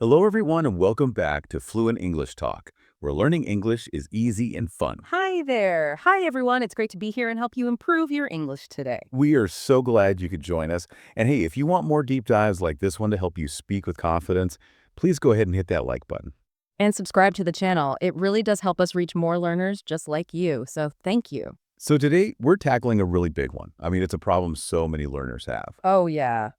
Hello, everyone, and welcome back to Fluent English Talk, where learning English is easy and fun. Hi there. Hi, everyone. It's great to be here and help you improve your English today. We are so glad you could join us. And hey, if you want more deep dives like this one to help you speak with confidence, please go ahead and hit that like button. And subscribe to the channel. It really does help us reach more learners just like you. So thank you. So today, we're tackling a really big one. I mean, it's a problem so many learners have. Oh, yeah.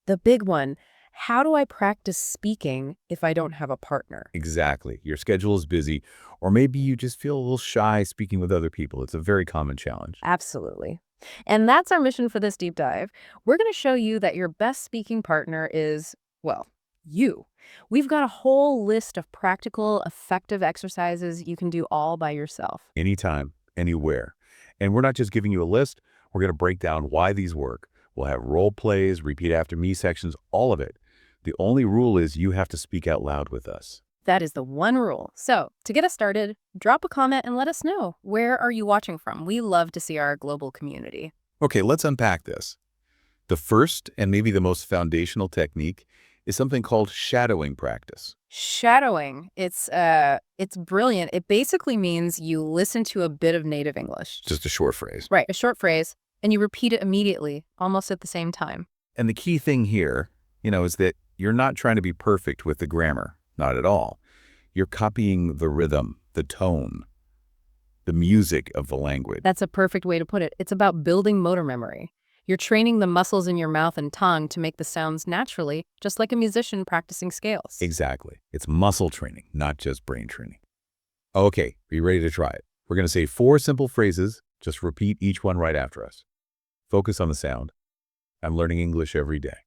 The big one. How do I practice speaking if I don't have a partner? Exactly. Your schedule is busy, or maybe you just feel a little shy speaking with other people. It's a very common challenge. Absolutely. And that's our mission for this deep dive. We're going to show you that your best speaking partner is, well, you. We've got a whole list of practical, effective exercises you can do all by yourself. Anytime, anywhere. And we're not just giving you a list, we're going to break down why these work. We'll have role plays, repeat after me sections, all of it. The only rule is you have to speak out loud with us. That is the one rule. So, to get us started, drop a comment and let us know. Where are you watching from? We love to see our global community. Okay, let's unpack this. The first and maybe the most foundational technique is something called shadowing practice. Shadowing. It's brilliant. It basically means you listen to a bit of native English. Just a short phrase. Right, a short phrase, and you repeat it immediately, almost at the same time. And the key thing here, is that you're not trying to be perfect with the grammar. Not at all. You're copying the rhythm, the tone, the music of the language. That's a perfect way to put it. It's about building motor memory. You're training the muscles in your mouth and tongue to make the sounds naturally, just like a musician practicing scales. Exactly. It's muscle training, not just brain training. Okay, are you ready to try it? We're going to say 4 simple phrases. Just repeat each one right after us. Focus on the sound. I'm learning English every day.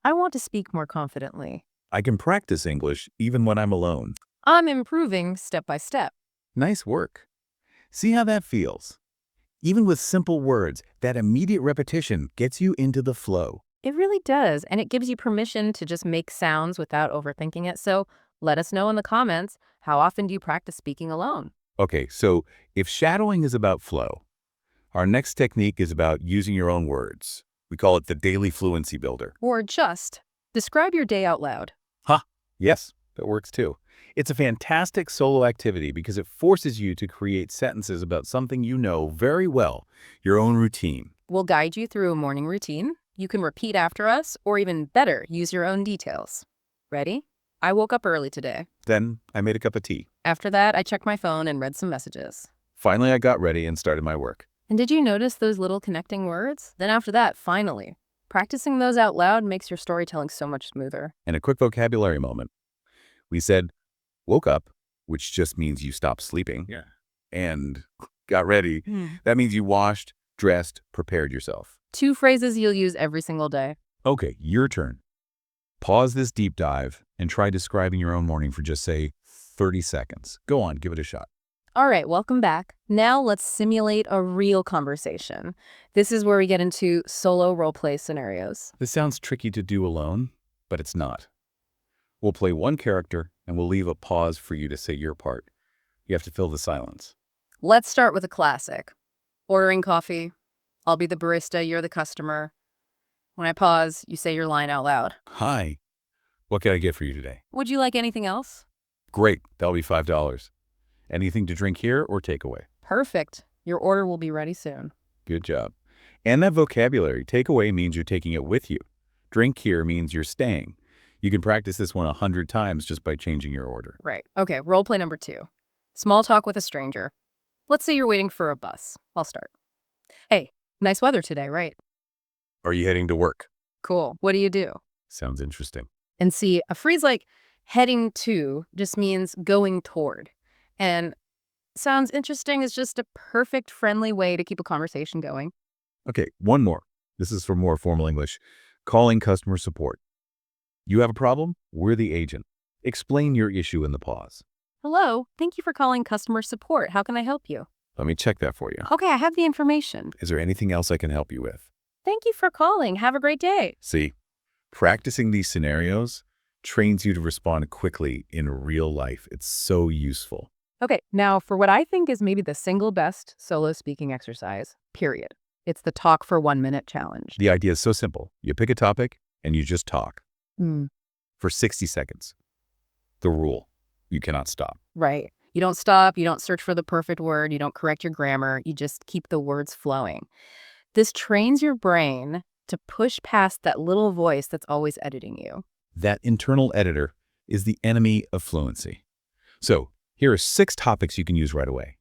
I want to speak more confidently. I can practice English even when I'm alone. I'm improving step by step. Nice work. See how that feels? Even with simple words, that immediate repetition gets you into the flow. It really does, and it gives you permission to just make sounds without overthinking it. So let us know in the comments, how often do you practice speaking alone? Okay, so if shadowing is about flow, our next technique is about using your own words. We call it the daily fluency builder. Or just describe your day out loud. Yes, that works too. It's a fantastic solo activity because it forces you to create sentences about something you know very well, your own routine. We'll guide you through a morning routine. You can repeat after us, or even better, use your own details. Ready? I woke up early today. Then I made a cup of tea. After that, I checked my phone and read some messages. Finally, I got ready and started my work. And did you notice those little connecting words? Then after that, finally. Practicing those out loud makes your storytelling so much smoother. And a quick vocabulary moment. We said, woke up, which just means you stopped sleeping. Yeah. And got ready. That means you washed, dressed, prepared yourself. 2 phrases you'll use every single day. Okay, your turn. Pause this deep dive and try describing your own morning for just, say, 30 seconds. Go on, give it a shot. All right, welcome back. Now let's simulate a real conversation. This is where we get into solo role-play scenarios. This sounds tricky to do alone, but it's not. We'll play one character and we'll leave a pause for you to say your part. You have to fill the silence. Let's start with a classic. Ordering coffee. I'll be the barista, you're the customer. When I pause, you say your line out loud. Hi, what can I get for you today? Would you like anything else? Great, that'll be $5. Anything to drink here or takeaway? Perfect. Your order will be ready soon. Good job. And that vocabulary, takeaway means you're taking it with you. Drink here means you're staying. You can practice this one 100 times just by changing your order. Right. Okay, role play number 2. Small talk with a stranger. Let's say you're waiting for a bus. I'll start. Hey, nice weather today, right? Are you heading to work? Cool. What do you do? Sounds interesting. And see, a phrase like heading to just means going toward. And sounds interesting is just a perfect, friendly way to keep a conversation going. Okay, one more. This is for more formal English. Calling customer support. You have a problem? We're the agent. Explain your issue in the pause. Hello, thank you for calling customer support. How can I help you? Let me check that for you. Okay, I have the information. Is there anything else I can help you with? Thank you for calling. Have a great day. See, practicing these scenarios trains you to respond quickly in real life. It's so useful. Okay, now for what I think is maybe the single best solo speaking exercise, period. It's the talk for 1 minute challenge. The idea is so simple. You pick a topic and you just talk for 60 seconds. The rule. You cannot stop. Right. You don't stop, you don't search for the perfect word, you don't correct your grammar, you just keep the words flowing. This trains your brain to push past that little voice that's always editing you. That internal editor is the enemy of fluency. So here are 6 topics you can use right away.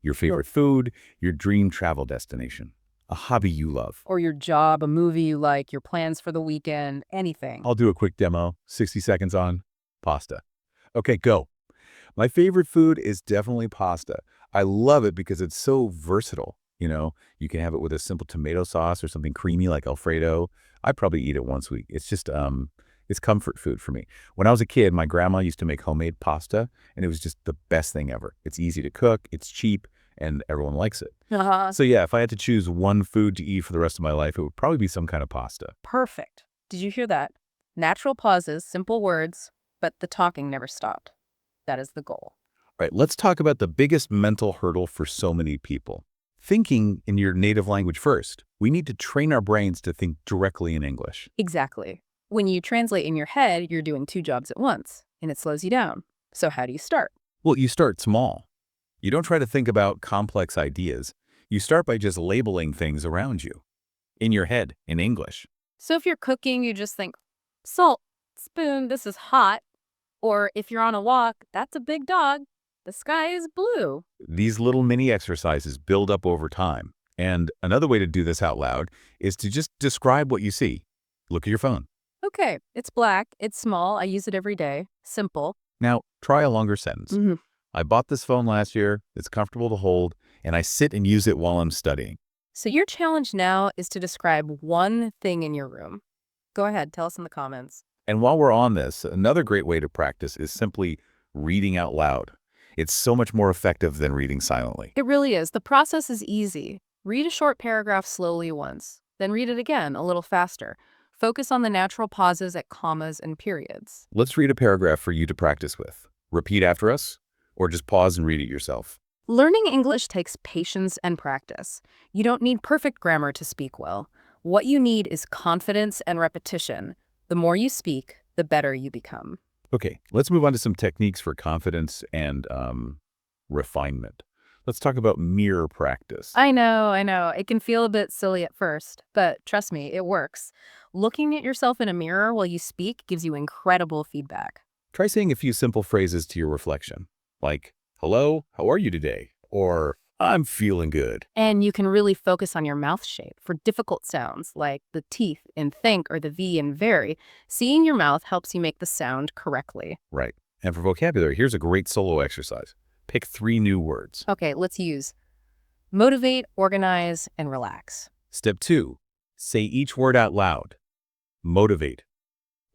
Your favorite food, your dream travel destination, a hobby you love. Or your job, a movie you like, your plans for the weekend, anything. I'll do a quick demo, 60 seconds on pasta. Okay, go. My favorite food is definitely pasta. I love it because it's so versatile. You can have it with a simple tomato sauce or something creamy like Alfredo. I probably eat it once a week. It's just, it's comfort food for me. When I was a kid, my grandma used to make homemade pasta, and it was just the best thing ever. It's easy to cook, it's cheap, and everyone likes it. So yeah, if I had to choose one food to eat for the rest of my life, it would probably be some kind of pasta. Perfect. Did you hear that? Natural pauses, simple words, but the talking never stopped. That is the goal. All right, let's talk about the biggest mental hurdle for so many people. Thinking in your native language first. We need to train our brains to think directly in English. Exactly. When you translate in your head, you're doing 2 jobs at once, and it slows you down. So how do you start? Well, you start small. You don't try to think about complex ideas. You start by just labeling things around you. In your head, in English. So if you're cooking, you just think, salt, spoon, this is hot. Or if you're on a walk, that's a big dog. The sky is blue. These little mini exercises build up over time. And another way to do this out loud is to just describe what you see. Look at your phone. Okay, it's black, it's small, I use it every day. Simple. Now, try a longer sentence. I bought this phone last year, it's comfortable to hold, and I sit and use it while I'm studying. So your challenge now is to describe one thing in your room. Go ahead, tell us in the comments. And while we're on this, another great way to practice is simply reading out loud. It's so much more effective than reading silently. It really is. The process is easy. Read a short paragraph slowly once, then read it again a little faster. Focus on the natural pauses at commas and periods. Let's read a paragraph for you to practice with. Repeat after us, or just pause and read it yourself. Learning English takes patience and practice. You don't need perfect grammar to speak well. What you need is confidence and repetition. The more you speak, the better you become. Okay, let's move on to some techniques for confidence and refinement. Let's talk about mirror practice. I know. It can feel a bit silly at first, but trust me, it works. Looking at yourself in a mirror while you speak gives you incredible feedback. Try saying a few simple phrases to your reflection, like, hello, how are you today? Or, I'm feeling good. And you can really focus on your mouth shape for difficult sounds like the teeth in think or the V in very. Seeing your mouth helps you make the sound correctly. Right. And for vocabulary, here's a great solo exercise. Pick 3 new words. Okay, let's use motivate, organize, and relax. Step 2, say each word out loud. Motivate,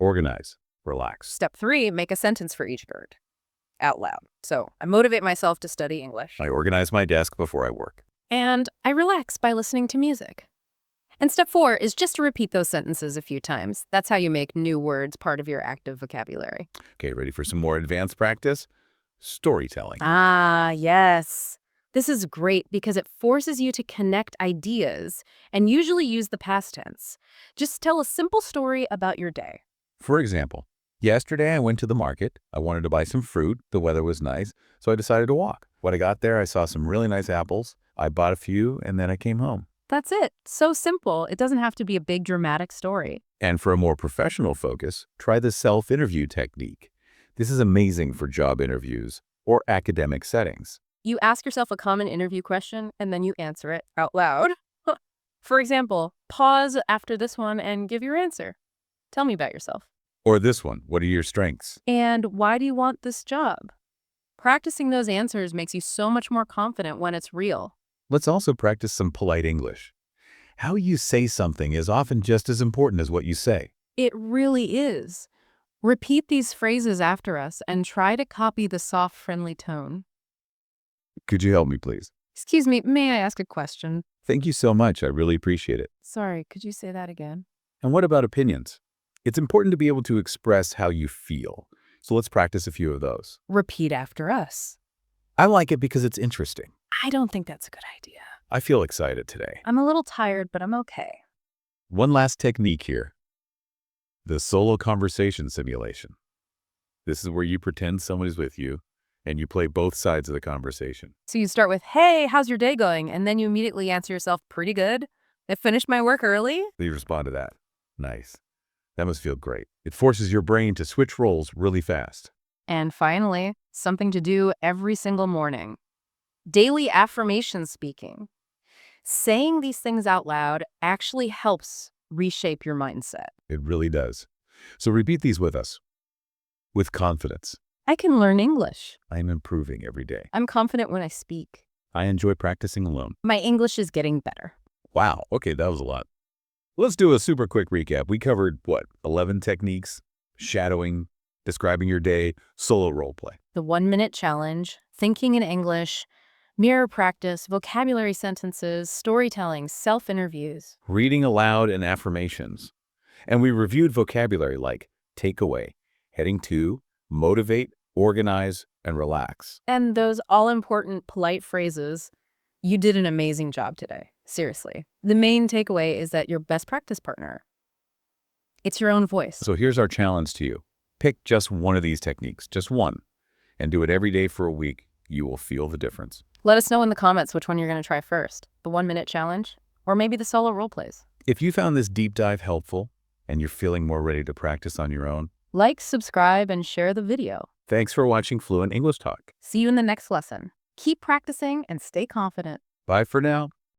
organize, relax. Step 3, make a sentence for each word out loud. So I motivate myself to study English. I organize my desk before I work. And I relax by listening to music. And step 4 is just to repeat those sentences a few times. That's how you make new words part of your active vocabulary. Okay, ready for some more advanced practice? Storytelling. Ah, yes. This is great because it forces you to connect ideas and usually use the past tense. Just tell a simple story about your day. For example, yesterday I went to the market. I wanted to buy some fruit. The weather was nice, so I decided to walk. When I got there, I saw some really nice apples. I bought a few, and then I came home. That's it. So simple. It doesn't have to be a big dramatic story. And for a more professional focus, try the self-interview technique. This is amazing for job interviews or academic settings. You ask yourself a common interview question, and then you answer it out loud. For example, pause after this one and give your answer. Tell me about yourself. Or this one, what are your strengths? And why do you want this job? Practicing those answers makes you so much more confident when it's real. Let's also practice some polite English. How you say something is often just as important as what you say. It really is. Repeat these phrases after us and try to copy the soft, friendly tone. Could you help me, please? Excuse me, may I ask a question? Thank you so much. I really appreciate it. Sorry, could you say that again? And what about opinions? It's important to be able to express how you feel. So let's practice a few of those. Repeat after us. I like it because it's interesting. I don't think that's a good idea. I feel excited today. I'm a little tired, but I'm okay. One last technique here. The solo conversation simulation. This is where you pretend someone is with you and you play both sides of the conversation. So you start with, hey, how's your day going? And then you immediately answer yourself, pretty good. I finished my work early. You respond to that. Nice. That must feel great. It forces your brain to switch roles really fast. And finally, something to do every single morning. Daily affirmation speaking. Saying these things out loud actually helps reshape your mindset. It really does. So repeat these with us. With confidence. I can learn English. I am improving every day. I'm confident when I speak. I enjoy practicing alone. My English is getting better. Wow. Okay, that was a lot. Let's do a super quick recap. We covered, 11 techniques, shadowing, describing your day, solo role play. The 1-minute challenge, thinking in English, mirror practice, vocabulary sentences, storytelling, self-interviews. Reading aloud and affirmations. And we reviewed vocabulary like takeaway, heading to, motivate, organize, and relax. And those all-important polite phrases. You did an amazing job today. Seriously. The main takeaway is that your best practice partner. It's your own voice. So here's our challenge to you. Pick just one of these techniques, just one, and do it every day for a week. You will feel the difference. Let us know in the comments which one you're going to try first. The 1-minute challenge, or maybe the solo role plays. If you found this deep dive helpful and you're feeling more ready to practice on your own, Like, subscribe, and share the video. thanks for watching Fluent English Talk. See you in the next lesson. Keep practicing and stay confident. Bye for now.